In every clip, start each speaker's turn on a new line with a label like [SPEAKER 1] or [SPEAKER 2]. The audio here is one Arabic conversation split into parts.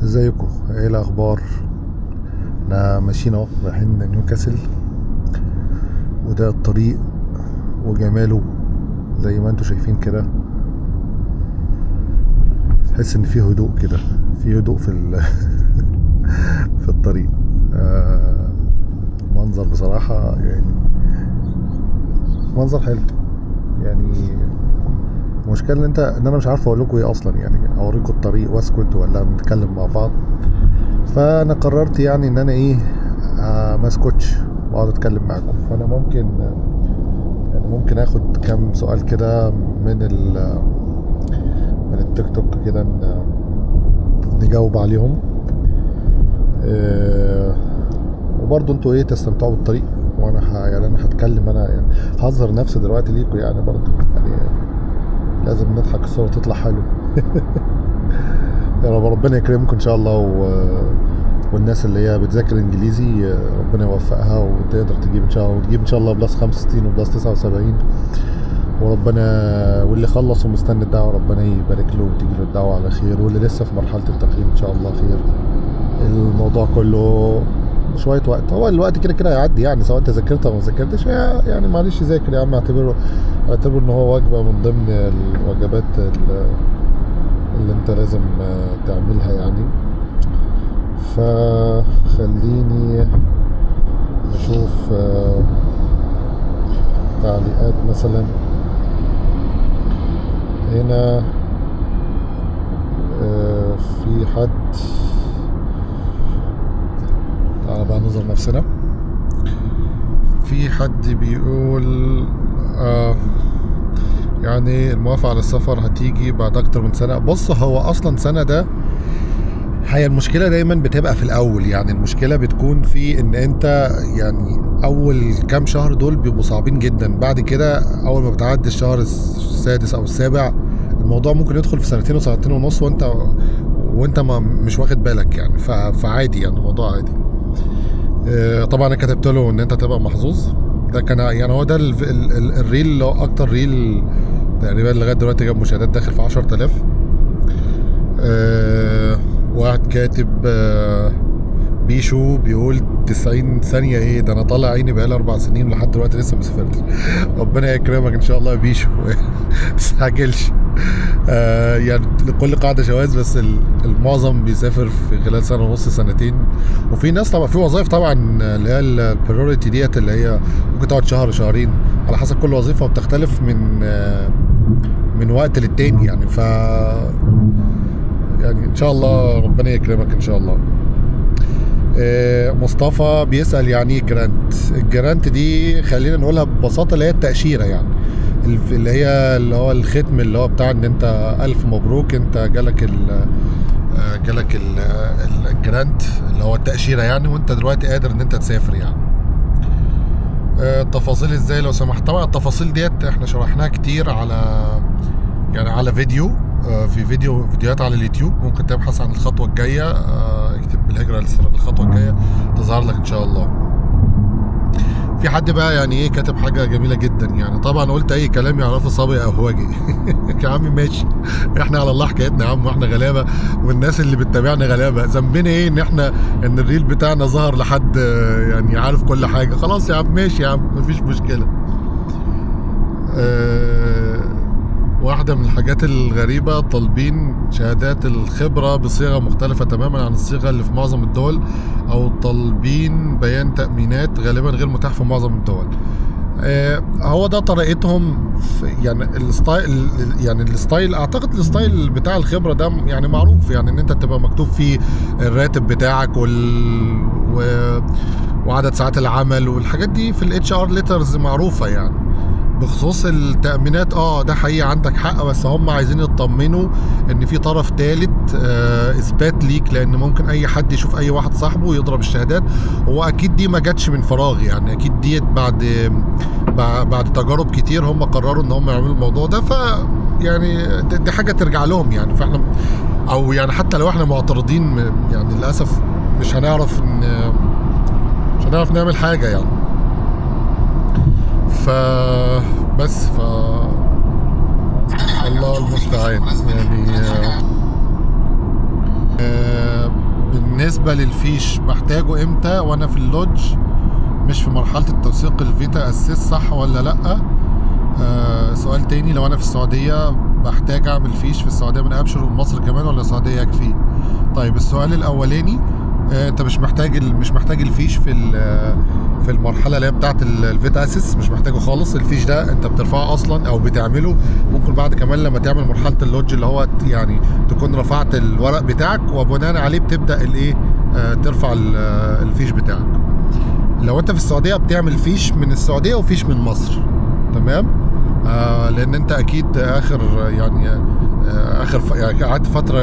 [SPEAKER 1] ازيكم؟ ايه الاخبار؟ احنا ماشيين اهو رايحين نيوكاسل، وده الطريق وجماله زي ما انتوا شايفين كده. تحس ان فيه هدوء كده، فيه هدوء في الطريق. منظر بصراحة يعني منظر حلو يعني. المشكلة ان انا مش عارف اقول لكم ايه اصلا، يعني اوريكم الطريق واسكت ولا نتكلم مع بعض. فانا قررت يعني ان انا ايه، ما اسكتش واقعد اتكلم معاكم. فانا ممكن اخد كام سؤال كده من التيك توك كده، نجاوب عليهم. وبرضه انتوا ايه تستمتعوا بالطريق، وانا يعني انا هتكلم، انا يعني هظهر نفسي دلوقتي ليكم يعني، برضه يعني لازم نضحك الصورة تطلع حلو. يا رب ربنا يكرمكم ان شاء الله. والناس اللي هي بتذاكر انجليزي ربنا يوفقها وتقدر تجيب ان شاء الله، وتجيب ان شاء الله بلس 65 وبلس 79. وربنا واللي خلص ومستني الدعوة ربنا يبارك له وتجي له الدعوة على خير، واللي لسه في مرحلة التقييم ان شاء الله خير. الموضوع كله شوية وقت، هو الوقت كده كده هيعدي يعني، سواء انت ذاكرت او ما ذاكرتش يعني معلش ذاكر يا عم. اعتبره ان هو وجبة من ضمن الوجبات اللي انت لازم تعملها يعني. فخليني نشوف تعليقات مثلا هنا. في حد، تعالى بقى نظهر نفسنا. في حد بيقول يعني الموافقة على السفر هتيجي بعد اكتر من سنة. بص، هو اصلا سنة ده هي المشكلة دايما بتبقى في الاول، يعني المشكلة بتكون في ان انت يعني اول كام شهر دول بيبقوا صعبين جدا. بعد كده اول ما بتعدي الشهر السادس او السابع الموضوع ممكن يدخل في سنتين وسنتين ونص وانت ما مش واخد بالك يعني. فعادي يعني، الموضوع عادي. طبعا انا كتبت له ان انت تبقى محظوظ. ده كان يعني هو ده الريل اللي هو اكتر ريل تقريبا لغايه دلوقتي جاب مشاهدات، داخل في 10,000. واحد كاتب بيشو بيقول 90 ثانية ايه ده، انا طالع عيني بقالي 4 سنين لحد دلوقتي لسه ما سافرتش. ربنا يكرمك ان شاء الله يا بيشو. متستعجلش. يعني لكل قاعدة شواذ، بس المعظم بيسافر في خلال سنة ونص سنتين. وفي ناس طبعا في وظائف طبعا اللي هي البريوريتي ديت اللي هي ممكن تقعد شهر شهرين على حسب كل وظيفة، وبتختلف من وقت للتاني يعني. يعني ان شاء الله ربنا يكرمك ان شاء الله. مصطفى بيسأل يعني ايه جرانت. الجرانت دي خلينا نقولها ببساطة اللي هي التأشيرة يعني، اللي هو الختم اللي هو بتاع ان انت الف مبروك انت جالك الجرانت اللي هو التأشيرة يعني، وانت دلوقتي قادر ان انت تسافر يعني. التفاصيل ازاي لو سمحت؟ طبعا التفاصيل ديت احنا شرحناها كتير على فيديو، في فيديوهات على اليوتيوب. ممكن تبحث عن الخطوة الجاية، اكتب بالهجرة للاستيراد الخطوة الجاية تظهر لك ان شاء الله. في حد بقى يعني ايه كاتب حاجة جميلة جدا يعني، طبعا قلت اي كلام يعرفه صبي او هواجي. يا عم ماشي، احنا على الله حكايتنا يا عم، واحنا غلابة والناس اللي بتتابعنا غلابة. ذنبنا ايه ان الريل بتاعنا ظهر لحد يعني عارف كل حاجة؟ خلاص يا عم ماشي يا عم، مفيش مشكلة. واحدة من الحاجات الغريبة طالبين شهادات الخبرة بصيغة مختلفة تماما عن الصيغة اللي في معظم الدول، أو طالبين بيان تأمينات غالبا غير متاح في معظم الدول. هو ده طريقتهم يعني الستايل اعتقد الستايل بتاع الخبرة ده يعني معروف، يعني ان انت تبقى مكتوب فيه الراتب بتاعك وعدد ساعات العمل والحاجات دي في الاتش ار ليترز معروفة يعني. بخصوص التأمينات ده حقيقي عندك حق، بس هم عايزين يطمنوا ان في طرف ثالث اثبات ليك، لان ممكن اي حد يشوف اي واحد صاحبه يضرب الشهادات. هو اكيد دي ما جاتش من فراغ يعني، اكيد ديت بعد تجارب كتير هم قرروا ان هم يعملوا الموضوع ده. ف يعني دي حاجة ترجع لهم يعني. فاحنا او يعني حتى لو احنا معترضين يعني للأسف مش هنعرف نعمل حاجة يعني. بس الله المستعان يعني. بالنسبة للفيش بحتاجه امتى وانا في اللودج مش في مرحلة التوثيق الفيتا اسيس، صح ولا لأ؟ سؤال تاني، لو انا في السعودية بحتاج اعمل فيش في السعودية من ابشر ومصر كمان ولا السعودية يكفي؟ طيب السؤال الاولاني، انت مش محتاج الفيش في المرحله اللي هي بتاعه الفيتا اسيس، مش محتاجه خالص. الفيش ده انت بترفعه اصلا او بتعمله ممكن بعد كمان لما تعمل مرحله اللودج، اللي هو يعني تكون رفعت الورق بتاعك وبناء عليه بتبدا الايه ترفع الفيش بتاعك. لو انت في السعوديه بتعمل فيش من السعوديه وفيش من مصر، تمام؟ لان انت اكيد يعني قعدت فتره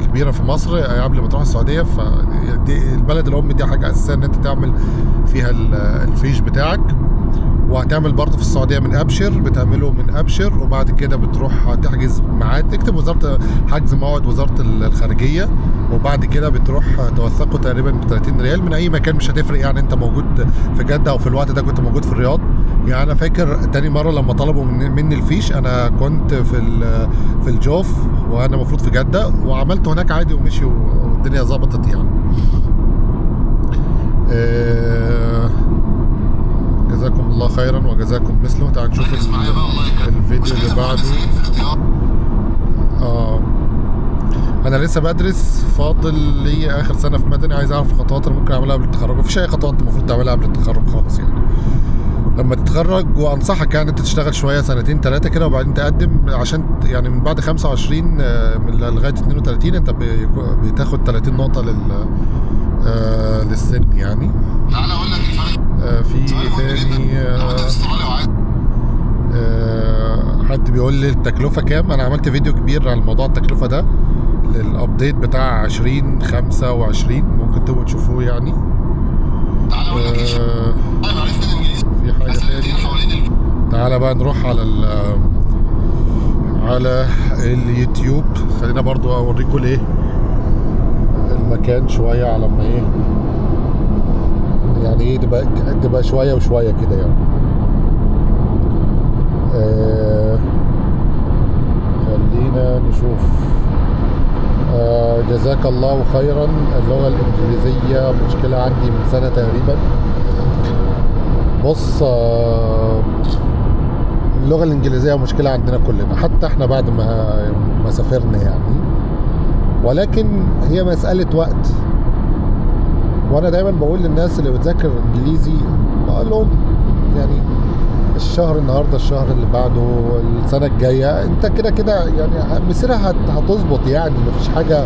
[SPEAKER 1] كبيره في مصر قبل ما تروح السعوديه، فدي البلد الام دي حاجه اساسيه ان انت تعمل فيها الفيش بتاعك. وهتعمل برضه في السعوديه من ابشر، بتعمله من ابشر وبعد كده بتروح تحجز ميعاد، تكتب حجز موعد وزاره الخارجيه، وبعد كده بتروح توثقه تقريبا ب 30 ريال من اي مكان، مش هتفرق يعني انت موجود في جده او في الوقت ده كنت موجود في الرياض. يعني انا فاكر تاني مره لما طلبوا مني الفيش انا كنت في الجوف وانا المفروض في جده، وعملته هناك عادي ومشي والدنيا ظبطت يعني. جزاكم الله خيرا وجزاكم مثله. تعال نشوف الفيديو اللي بعده. انا لسه بدرس، فاضل لي اخر سنه في مدني، عايز اعرف خطوات اللي ممكن اعملها قبل التخرج. مفيش اي خطوات المفروض تعملها قبل التخرج خالص يعني. لما تتخرج، وانصحك يعني انت تشتغل شويه سنتين 3 كده وبعدين تقدم، عشان يعني من بعد 25 من لغايه 32 انت بتاخد 30 نقطه للسن يعني. تعالى اقول لك الفرق. في تاني حد بيقول لي التكلفه كام. انا عملت فيديو كبير على موضوع التكلفه ده للابديت بتاع 2025، ممكن تبقوا تشوفوه يعني. في حاجه تاني، تعالى بقى نروح على اليوتيوب. خلينا برضو اوريكم الايه المكان شويه على ما ايه يعني ايه تبقى شويه وشويه كده يعني. خلينا نشوف. جزاك الله خيرا. اللغة الإنجليزية مشكلة عندي من سنة تقريبا. بص، اللغة الإنجليزية مشكلة عندنا كلنا، حتى احنا بعد ما سافرنا يعني، ولكن هي مسألة وقت. وانا دايما بقول للناس اللي بتذاكر انجليزي، بقول لهم يعني الشهر النهارده، الشهر اللي بعده، السنه الجايه، انت كده كده يعني مسيرها هتظبط يعني، مفيش حاجه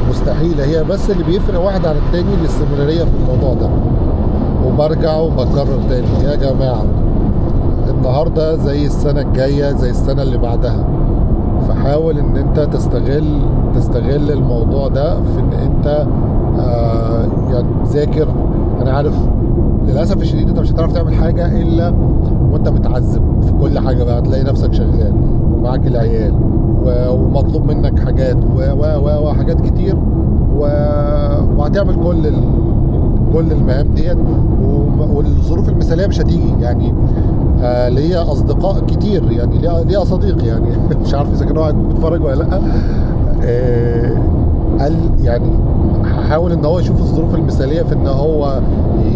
[SPEAKER 1] مستحيله. هي بس اللي بيفرق واحد عن التاني الاستمراريه في الموضوع ده. وبرجع وبكرر تاني يا جماعه، النهارده زي السنه الجايه زي السنه اللي بعدها، فحاول ان انت تستغل الموضوع ده في ان انت يعني تذاكر. انا عارف للاسف الشديد انت مش هتعرف تعمل حاجه الا وانت متعذب في كل حاجه، بقى هتلاقي نفسك شغال ومعاك العيال ومطلوب منك حاجات وحاجات كتير، وهتعمل كل المهام ديت، والظروف المثاليه مش هتيجي يعني. ليا اصدقاء كتير يعني، ليا صديق يعني مش عارف اذا كان هو بيتفرج ولا لا، قال يعني حاول ان هو يشوف الظروف المثاليه في ان هو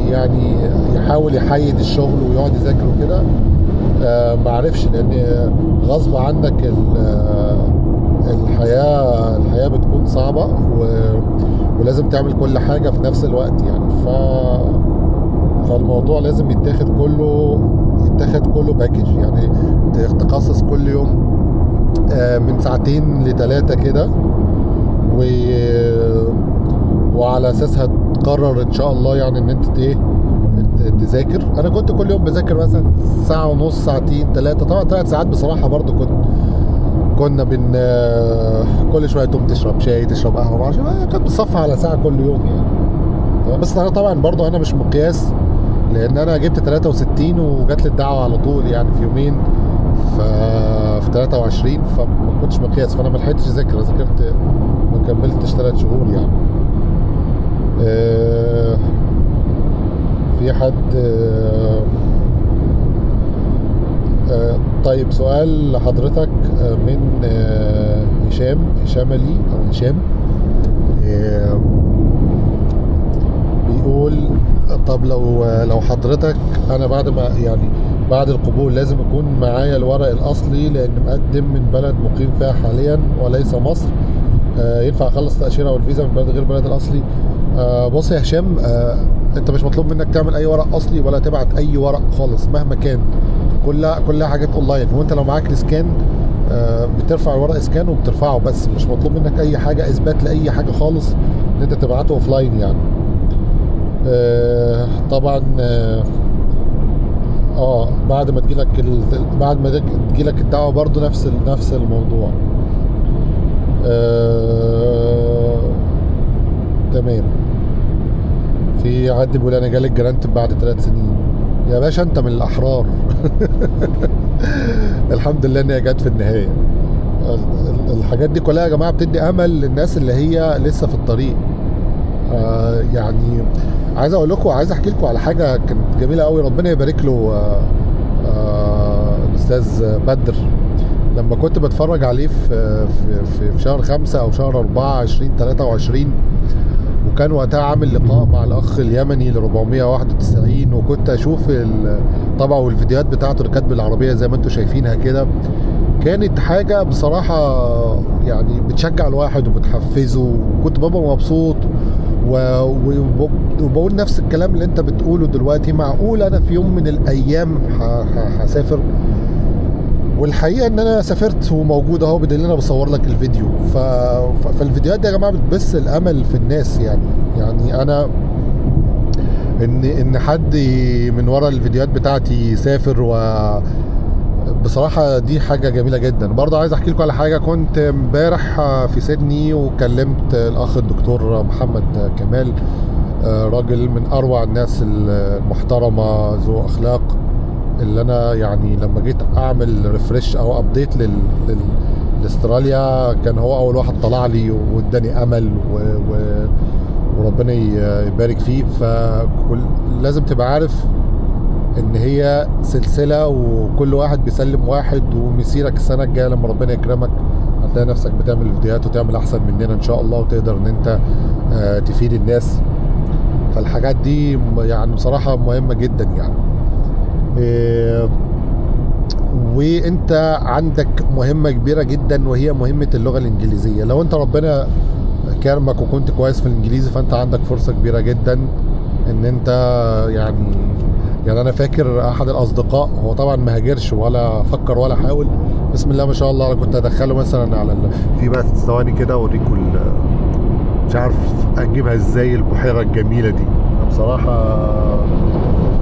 [SPEAKER 1] يعني يحاول يحيد الشغل ويقعد يذاكر وكده. معرفش، لان غصب عنك الحياه بتكون صعبه، ولازم تعمل كل حاجه في نفس الوقت يعني. فالموضوع لازم يتاخد كله باكج يعني، تخصص كل يوم من 2 ل 3 كده، وعلى اساسها تقرر ان شاء الله يعني ان انت تذاكر. انا كنت كل يوم بذاكر مثلا ساعه ونص، ساعتين، 3، طبعا 3 ساعات بصراحه. برضو كنا كل شويه تقوم تشرب شاي، تشرب قهوه، عشان كنت بتصفى على ساعه كل يوم يعني. بس انا طبعا برضو انا مش مقياس، لان انا جبت 63 وجات لي الدعوه على طول يعني في يومين، في 23، فما كنتش مقياس، فانا ما لحقتش اذاكر. ذاكرت ما كملتش 3 شهور يعني. في حد طيب سؤال لحضرتك من هشام علي او هشام. طب لو حضرتك، انا بعد ما يعني بعد القبول لازم يكون معايا الورق الاصلي لان مقدم من بلد مقيم فيها حاليا وليس مصر، ينفع اخلص تاشيره والفيزا من بلد غير بلد الاصلي؟ بص يا هشام، انت مش مطلوب منك تعمل اي ورق اصلي ولا تبعت اي ورق خالص مهما كان، كلها حاجات اونلاين. وانت لو معاك السكان بترفع الورق اسكان وبترفعه، بس مش مطلوب منك اي حاجه اثبات لاي حاجه خالص ان انت تبعته اوفلاين يعني. طبعا بعد ما تجيلك الدعوه برضو نفس الموضوع. تمام. في حد بيقول انا جالي الجرانت بعد 3 سنين. يا باشا انت من الاحرار. الحمد لله ان هي جت في النهايه. الحاجات دي كلها يا جماعه بتدي امل للناس اللي هي لسه في الطريق. يعني عايز اقول لكم، عايز احكي لكم على حاجه كانت جميله قوي، ربنا يبارك له الاستاذ بدر. لما كنت بتفرج عليه في شهر 5 او شهر 4 2023، وكان وقتها عامل لقاء مع الاخ اليمني ل 491، وكنت اشوف طبعا والفيديوهات بتاعته اللي كانت بالعربيه زي ما انتم شايفينها كده، كانت حاجه بصراحه يعني بتشجع الواحد وبتحفزه، وكنت بابا مبسوط وبقول نفس الكلام اللي انت بتقوله دلوقتي. معقول انا في يوم من الايام هسافر؟ والحقيقه ان انا سافرت وموجود اهو، بدليل انا بصور لك الفيديو. فالفيديوهات دي يا جماعه بتبث الامل في الناس يعني انا ان حد من ورا الفيديوهات بتاعتي يسافر، بصراحة دي حاجة جميلة جدا. برضه عايز احكي لكم على حاجة. كنت امبارح في سيدني وكلمت الاخ الدكتور محمد كمال، راجل من اروع الناس المحترمة ذو اخلاق، اللي انا يعني لما جيت اعمل ريفرش او ابديت لاستراليا كان هو اول واحد طلع لي واداني امل وربنا يبارك فيه. فلازم تبقى عارف ان هي سلسله، وكل واحد بيسلم واحد، ومسيرك السنه الجايه لما ربنا يكرمك هتلاقي نفسك بتعمل فيديوهات وتعمل احسن مننا ان شاء الله، وتقدر ان انت تفيد الناس. فالحاجات دي يعني بصراحه مهمه جدا يعني. وانت عندك مهمه كبيره جدا، وهي مهمه اللغه الانجليزيه. لو انت ربنا كرمك وكنت كويس في الانجليزي، فانت عندك فرصه كبيره جدا ان انت يعني انا فاكر احد الاصدقاء، هو طبعا ما هاجرش ولا فكر ولا حاول، بسم الله ما شاء الله، انا كنت ادخله مثلا على في بقى ثواني كده اوريكم، مش عارف اجيبها ازاي، البحيره الجميله دي بصراحه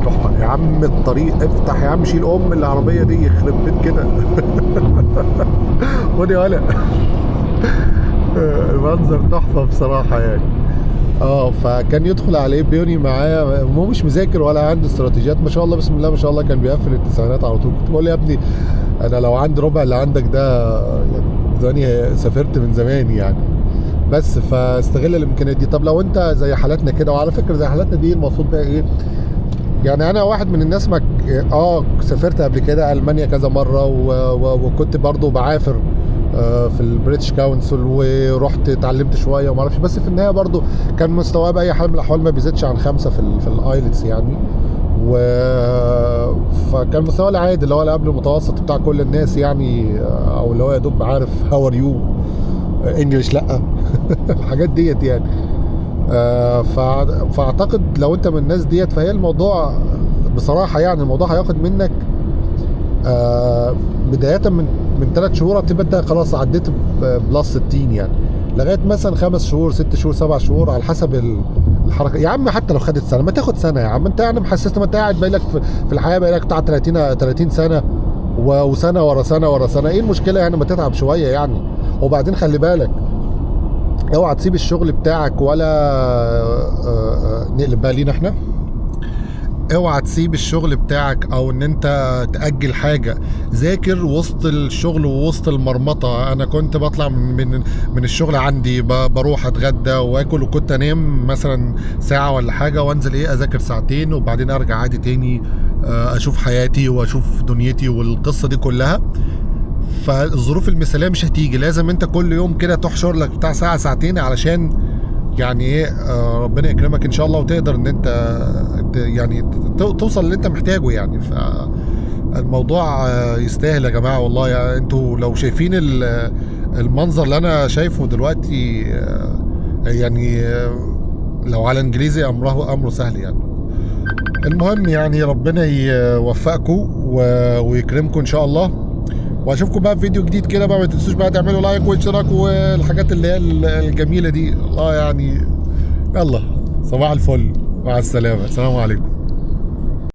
[SPEAKER 1] تحفه. يا عم الطريق افتح يا عم، شيل العربيه دي يخرب بيت كده. خد يا ولا. المنظر تحفه بصراحه يعني. فكان يدخل عليه بيوني معايا، هو مش مذاكر ولا عنده استراتيجيات، ما شاء الله بسم الله ما شاء الله، كان بيقفل التسعينات على طول. كنت بقول له يا ابني انا لو عندي ربع اللي عندك ده يعني سافرت من زمان يعني. بس فاستغل الامكانيات دي. طب لو انت زي حالاتنا كده، وعلى فكره زي حالاتنا دي المفروض بقى ايه يعني، انا واحد من الناس سافرت قبل كده المانيا كذا مره، وكنت برضو بعافر في البريتش كونسل، ورحت اتعلمت شويه وما اعرفش، بس في النهايه برضو كان مستواي باي حال من الاحوال ما بيزيدش عن 5 في الايلتس يعني. فكان مستواي العادي اللي هو اللي قبل المتوسط بتاع كل الناس يعني، او اللي هو يا دوب عارف هاو ار يو انجلش، لا. الحاجات ديت يعني. فاعتقد لو انت من الناس ديت، فهي الموضوع بصراحه يعني الموضوع هياخد منك بدايه من 3 شهور بتبقى انت خلاص عديت بلس 60 يعني، لغايه مثلا 5 شهور 6 شهور 7 شهور على حسب الحركه. يا عم حتى لو خدت سنه، ما تاخد سنه يا عم، انت يعني محسسني ما انت قاعد بقالك في الحياه بقالك بتاع 30 سنه، وسنه ورا سنه ورا سنه، ايه المشكله يعني ما تتعب شويه يعني. وبعدين خلي بالك، اوعى تسيب الشغل بتاعك ولا نقلب بقى لينا احنا، اوعى تسيب الشغل بتاعك او ان انت تأجل حاجة. ذاكر وسط الشغل ووسط المرمطة. انا كنت بطلع من الشغل عندي، بروح اتغدى واكل، وكنت انام مثلا ساعة ولا حاجة، وانزل اذاكر ساعتين، وبعدين ارجع عادي تاني اشوف حياتي واشوف دنيتي والقصة دي كلها. فالظروف المثالية مش هتيجي، لازم انت كل يوم كده تحشر لك بتاع ساعة ساعتين علشان يعني ايه ربنا يكرمك ان شاء الله، وتقدر ان انت يعني توصل اللي انت محتاجه يعني. فالموضوع يستاهل يا جماعه والله. يعني انتوا لو شايفين المنظر اللي انا شايفه دلوقتي يعني لو على انجليزي امره سهل يعني. المهم يعني ربنا يوفقكم ويكرمكم ان شاء الله، واشوفكم بقى في فيديو جديد كده بقى. ما تنسوش بقى تعملوا لايك واشتراك والحاجات اللي هي الجميله دي الله يعني. يلا صباح الفل، مع السلامه، السلام عليكم.